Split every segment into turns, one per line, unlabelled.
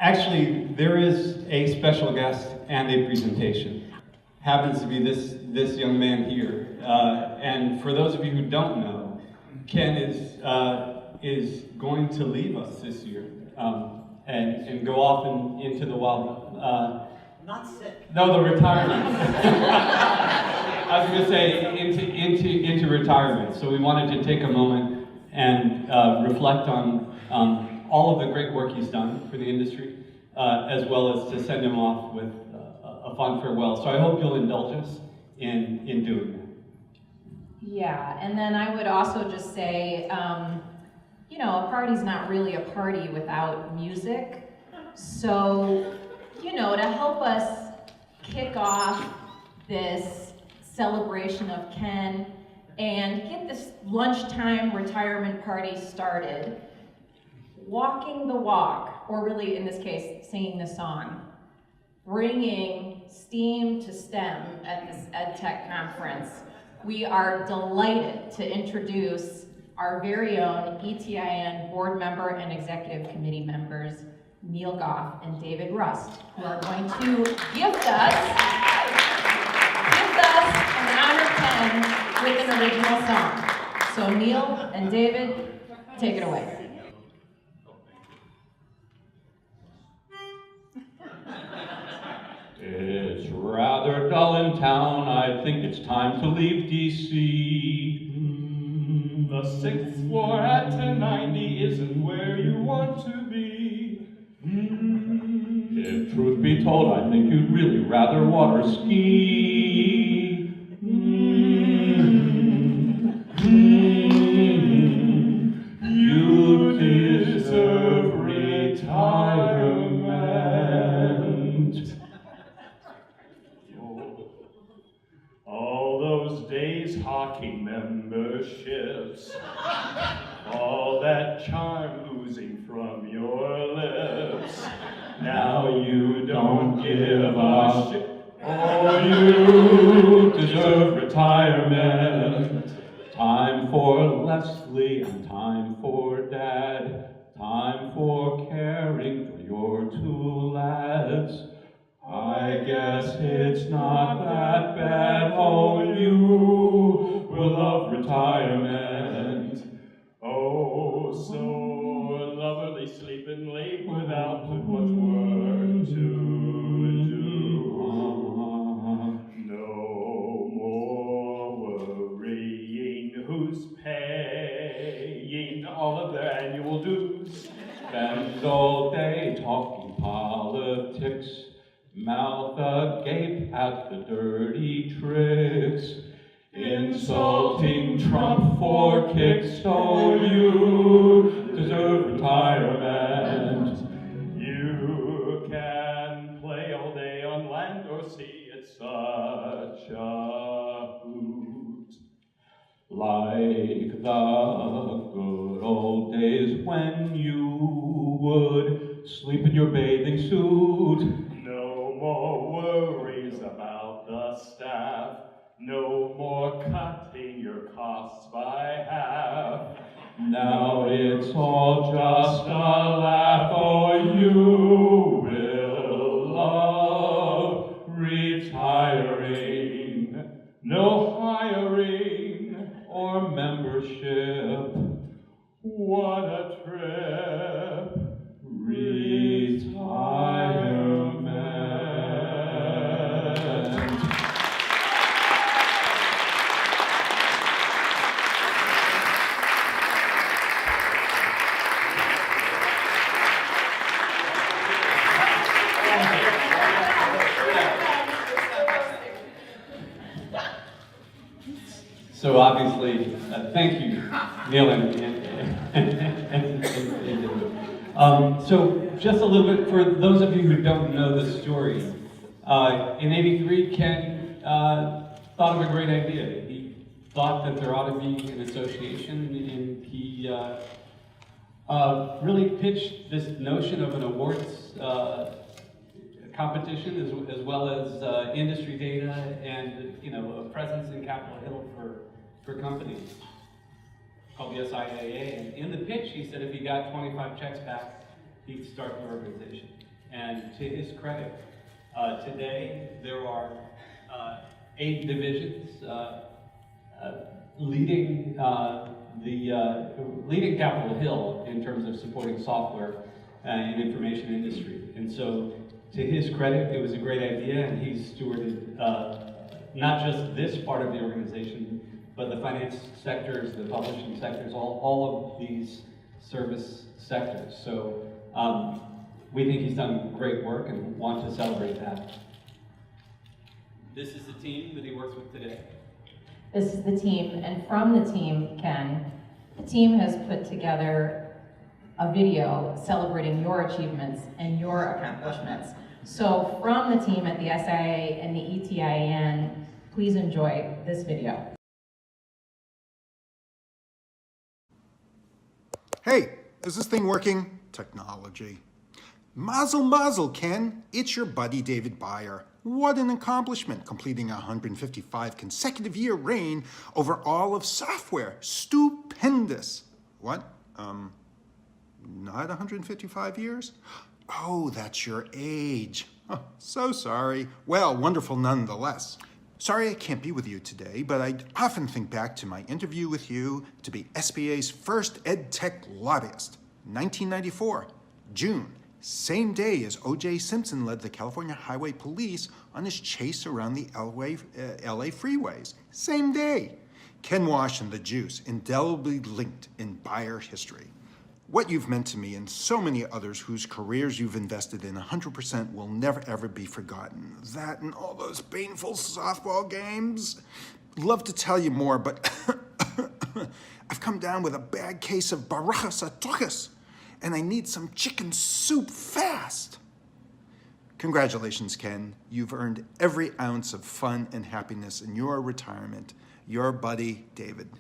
Actually, there is a special guest and a presentation. Happens to be this young man here. And for those of you who don't know, Ken is going to leave us this year and go off into the wild.
Not sick.
No, the retirement. I was going to say into retirement. So we wanted to take a moment and reflect on all of the great work he's done for the industry, as well as to send him off with a fond farewell. So I hope you'll indulge us in doing that.
Yeah, and then I would also just say, you know, a party's not really a party without music. So, you know, to help us kick off this celebration of Ken and get this lunchtime retirement party started, walking the walk, or really in this case, singing the song, bringing STEAM to STEM at this EdTech conference, we are delighted to introduce our very own ETIN board member and executive committee members, Neil Goff and David Rust, who are going to gift us an honor pen with an original song. So Neil and David, take it away.
It's rather dull in town, I think it's time to leave D.C. The 6th floor at 1090 isn't where you want to be. If truth be told, I think you'd really rather water ski. You deserve retirement. All those days hockey memberships, all that charm oozing from your lips. Now you don't give a shit. Oh, you deserve retirement. Time for Leslie and time for Dad. Time for caring for your 2 lads. I guess it's not that bad. Oh, you will love retirement. Oh, so lovely sleeping late without too much work to do. No more worrying who's paying all of their annual dues. Spend all day talking politics, mouth agape at the dirty tricks, insulting Trump for kicks. So you deserve retirement. You can play all day on land or sea, it's such a hoot. Like the good old days when you would sleep in your bathing suit. No more worries about the staff. No more cutting your costs by half. Now it's all just a laugh. Oh, you will love retiring. No hiring or membership. What a trip. Retirement.
So obviously, thank you, Neil so just a little bit for those of you who don't know the story. In '83, Ken thought of a great idea. He thought that there ought to be an association, and he really pitched this notion of an awards competition as well as industry data and a presence in Capitol Hill for companies called the SIIA. And in the pitch, he said if he got 25 checks back, he'd start the organization. And to his credit, today there are 8 divisions leading leading Capitol Hill in terms of supporting software and information industry. And so, to his credit, it was a great idea, and he's stewarded not just this part of the organization, but the finance sectors, the publishing sectors, all of these service sectors. So we think he's done great work and want to celebrate that. This is the team that he works with today.
This is the team, and from the team, Ken, the team has put together a video celebrating your achievements and your accomplishments. So from the team at the SIIA and the ETIN, please enjoy this video.
Hey, is this thing working? Technology. Mazel mazel, Ken. It's your buddy David Byer. What an accomplishment, completing a 155 consecutive year reign over all of software. Stupendous. What? Not 155 years? Oh, that's your age. Oh, so sorry. Well, wonderful nonetheless. Sorry I can't be with you today, but I often think back to my interview with you to be SBA's first EdTech lobbyist, 1994, June. Same day as O.J. Simpson led the California Highway Police on his chase around the LA freeways. Same day. Ken Wasch and the Juice, indelibly linked in Byer history. What you've meant to me and so many others whose careers you've invested in 100% will never ever be forgotten. That and all those painful softball games. Love to tell you more, but I've come down with a bad case of Barajas Atukas, and I need some chicken soup fast. Congratulations, Ken. You've earned every ounce of fun and happiness in your retirement. Your buddy, David.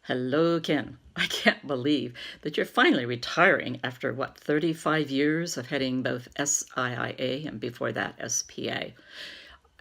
Hello, Ken. I can't believe that you're finally retiring after, 35 years of heading both SIIA and before that SPA.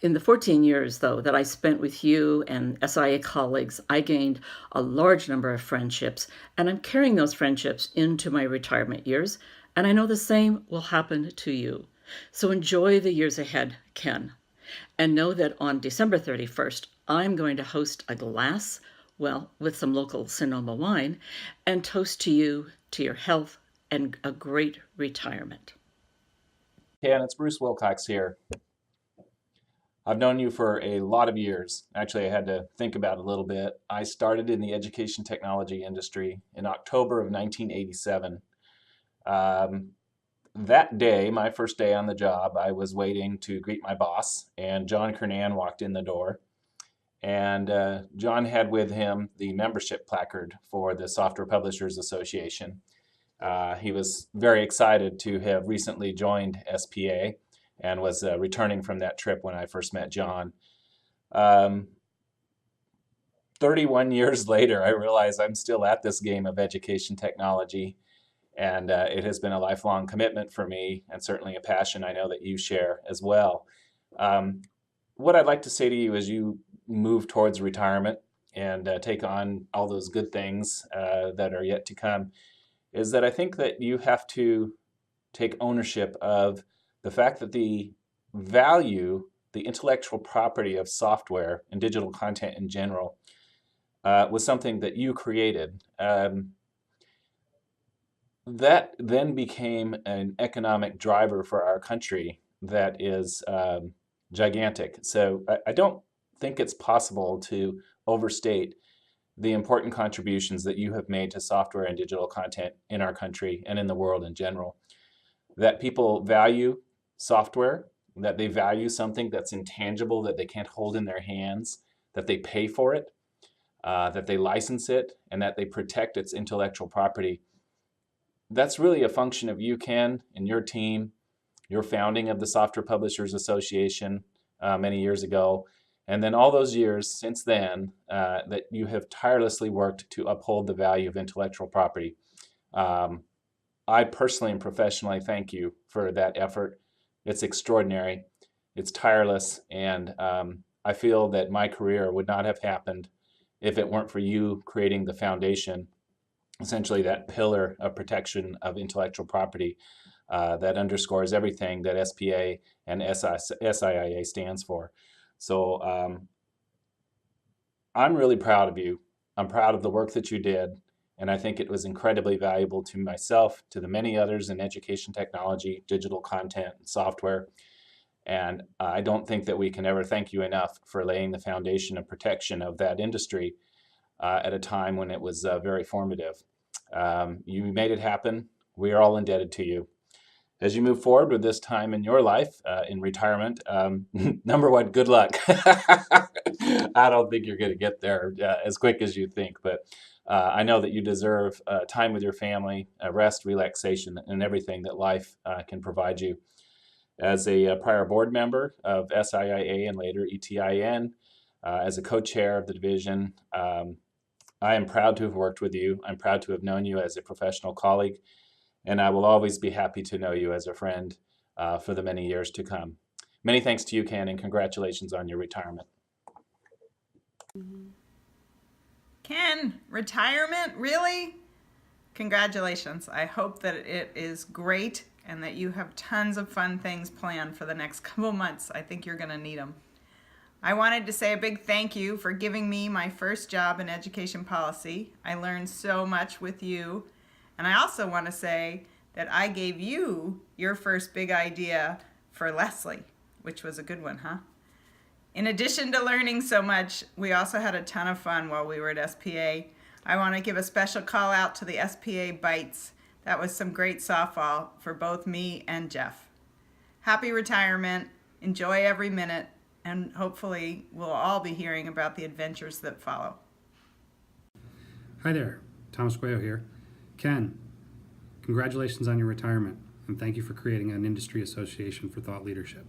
In the 14 years, though, that I spent with you and SIA colleagues, I gained a large number of friendships, and I'm carrying those friendships into my retirement years, and I know the same will happen to you. So enjoy the years ahead, Ken, and know that on December 31st, I'm going to host a glass, with some local Sonoma wine, and toast to you, to your health, and a great retirement.
Ken, it's Bruce Wilcox here. I've known you for a lot of years. Actually, I had to think about it a little bit. I started in the education technology industry in October of 1987. That day, my first day on the job, I was waiting to greet my boss, and John Kernan walked in the door. And John had with him the membership placard for the Software Publishers Association. He was very excited to have recently joined SPA and was returning from that trip when I first met John. 31 years later, I realize I'm still at this game of education technology, and it has been a lifelong commitment for me, and certainly a passion I know that you share as well. What I'd like to say to you as you move towards retirement and take on all those good things that are yet to come is that I think that you have to take ownership of the fact that the value, the intellectual property of software and digital content in general was something that you created. That then became an economic driver for our country that is gigantic. So I don't think it's possible to overstate the important contributions that you have made to software and digital content in our country and in the world in general. That people value software, that they value something that's intangible, that they can't hold in their hands, that they pay for it, that they license it, and that they protect its intellectual property. That's really a function of you, Ken, and your team, your founding of the Software Publishers Association many years ago, and then all those years since then that you have tirelessly worked to uphold the value of intellectual property. I personally and professionally thank you for that effort. It's extraordinary, it's tireless, and I feel that my career would not have happened if it weren't for you creating the foundation, essentially that pillar of protection of intellectual property that underscores everything that SPA and SIIA stands for. So I'm really proud of you. I'm proud of the work that you did, and I think it was incredibly valuable to myself, to the many others in education technology, digital content, and software. And I don't think that we can ever thank you enough for laying the foundation of protection of that industry at a time when it was very formative. You made it happen. We are all indebted to you. As you move forward with this time in your life, in retirement, number one, good luck. I don't think you're going to get there as quick as you think, but I know that you deserve time with your family, rest, relaxation, and everything that life can provide you. As a prior board member of SIIA and later ETIN, as a co-chair of the division, I am proud to have worked with you. I'm proud to have known you as a professional colleague, and I will always be happy to know you as a friend for the many years to come. Many thanks to you, Ken, and congratulations on your retirement.
Ken, retirement? Really? Congratulations. I hope that it is great and that you have tons of fun things planned for the next couple months. I think you're going to need them. I wanted to say a big thank you for giving me my first job in education policy. I learned so much with you. And I also want to say that I gave you your first big idea for Leslie, which was a good one, huh? In addition to learning so much, we also had a ton of fun while we were at SPA. I want to give a special call out to the SPA Bites. That was some great softball for both me and Jeff. Happy retirement, enjoy every minute, and hopefully we'll all be hearing about the adventures that follow.
Hi there, Thomas Guayo here. Ken, congratulations on your retirement, and thank you for creating an industry association for thought leadership.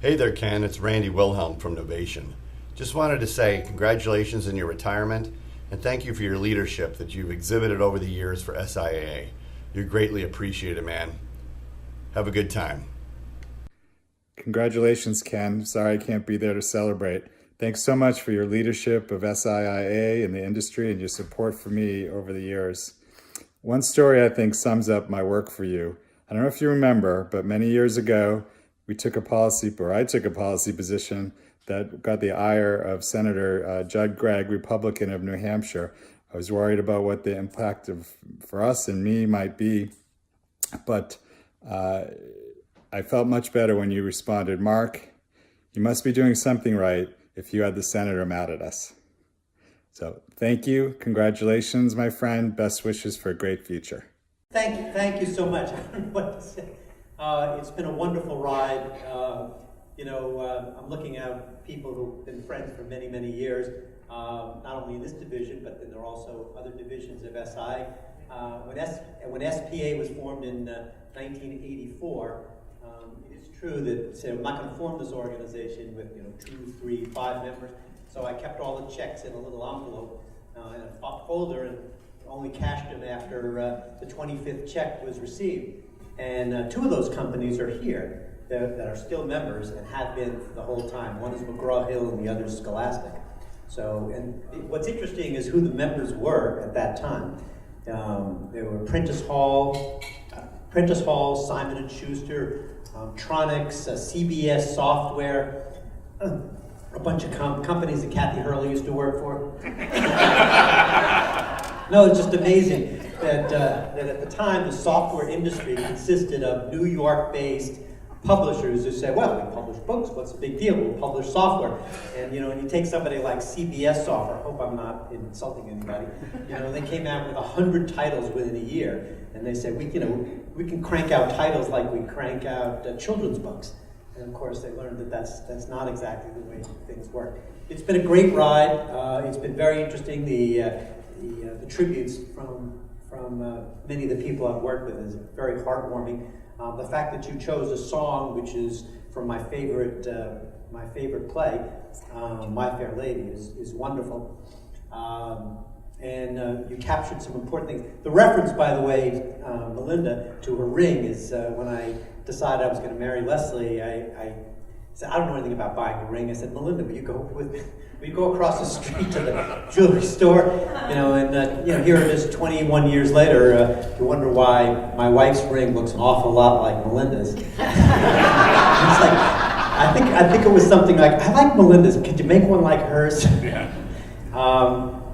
Hey there, Ken. It's Randy Wilhelm from Novation. Just wanted to say congratulations on your retirement, and thank you for your leadership that you've exhibited over the years for SIIA. You're greatly appreciated, man. Have a good time.
Congratulations, Ken. Sorry I can't be there to celebrate. Thanks so much for your leadership of SIIA in the industry and your support for me over the years. One story I think sums up my work for you. I don't know if you remember, but many years ago, I took a policy position that got the ire of Senator Judd Gregg, Republican of New Hampshire. I was worried about what the impact for us and me might be, but I felt much better when you responded, "Mark, you must be doing something right if you had the senator mad at us." So thank you, congratulations, my friend, best wishes for a great future.
Thank you so much. I don't know what to say. It's been a wonderful ride. I'm looking at people who've been friends for many, many years, not only in this division, but then there are also other divisions of SI. When SPA was formed in 1984, it is true that I'm not going to form this organization with 2, 3, 5 members. So I kept all the checks in a little envelope in a folder and only cashed them after the 25th check was received. And 2 of those companies are here that are still members and have been for the whole time. One is McGraw-Hill and the other is Scholastic. So, and what's interesting is who the members were at that time. They were Prentice Hall, Simon & Schuster, Tronics, CBS Software, a bunch of companies that Kathy Hurley used to work for. No, it's just amazing that at the time the software industry consisted of New York-based publishers who said, well, we publish books, what's the big deal? We'll publish software. And and you take somebody like CBS Software, I hope I'm not insulting anybody, they came out with 100 titles within a year, and they said, we can crank out titles like we crank out children's books. And of course they learned that that's not exactly the way things work. It's been a great ride. It's been very interesting. The tributes from many of the people I've worked with is very heartwarming. The fact that you chose a song which is from my favorite play, My Fair Lady, is wonderful. And you captured some important things. The reference, by the way, Melinda, to her ring is when I decided I was going to marry Leslie, I said, I don't know anything about buying a ring. I said, Melinda, will you go with me? Will you go across the street to the jewelry store? Here it is 21 years later. You wonder why my wife's ring looks an awful lot like Melinda's. It's like, I think it was something like, I like Melinda's. Could you make one like hers?
Yeah.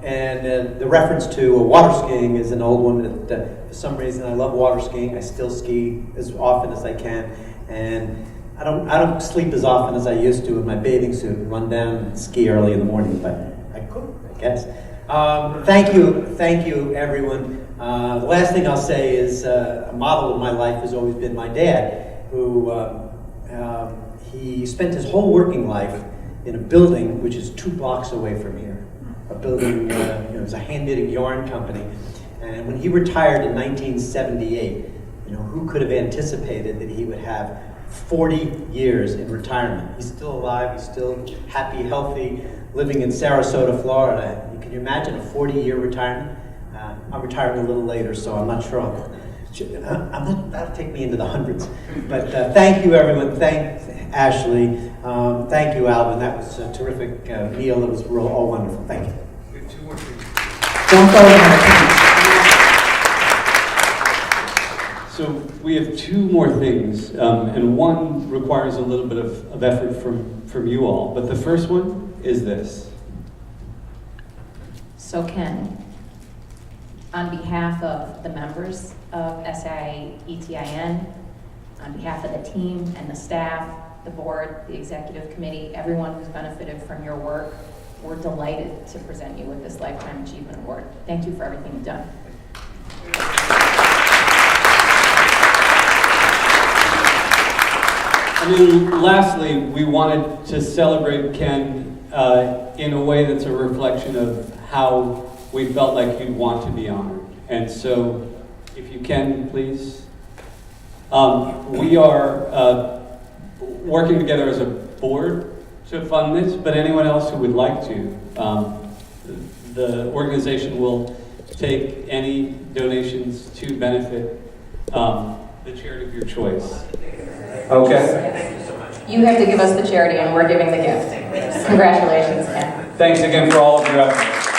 And the reference to water skiing is an old one. That for some reason, I love water skiing. I still ski as often as I can, and I don't sleep as often as I used to in my bathing suit and run down and ski early in the morning, but I could, I guess. Thank you, everyone. The last thing I'll say is a model of my life has always been my dad, who he spent his whole working life in a building which is 2 blocks away from here. A building, it was a hand-knitting yarn company. And when he retired in 1978, who could have anticipated that he would have 40 years in retirement? He's still alive, he's still happy, healthy, living in Sarasota, Florida. Can you imagine a 40-year retirement? I'm retiring a little later, so I'm not sure. That'll take me into the hundreds. But thank you, everyone. Thank Ashley. Thank you, Alvin. That was a terrific meal. It was all wonderful. Thank you.
We have 2 more things.
Don't go
So we have 2 more things, and one requires a little bit of effort from you all. But the first one is this.
So Ken, on behalf of the members of SIIA ETIN, on behalf of the team and the staff, the board, the executive committee, everyone who's benefited from your work, we're delighted to present you with this Lifetime Achievement Award. Thank you for everything you've done.
Lastly, we wanted to celebrate Ken in a way that's a reflection of how we felt like you'd want to be honored. And so, if you can, please. We are working together as a board to fund this, but anyone else who would like to, the organization will take any donations to benefit the charity of your choice. Okay?
You have to give us the charity and we're giving the gift. Congratulations, Ken.
Thanks again for all of your efforts.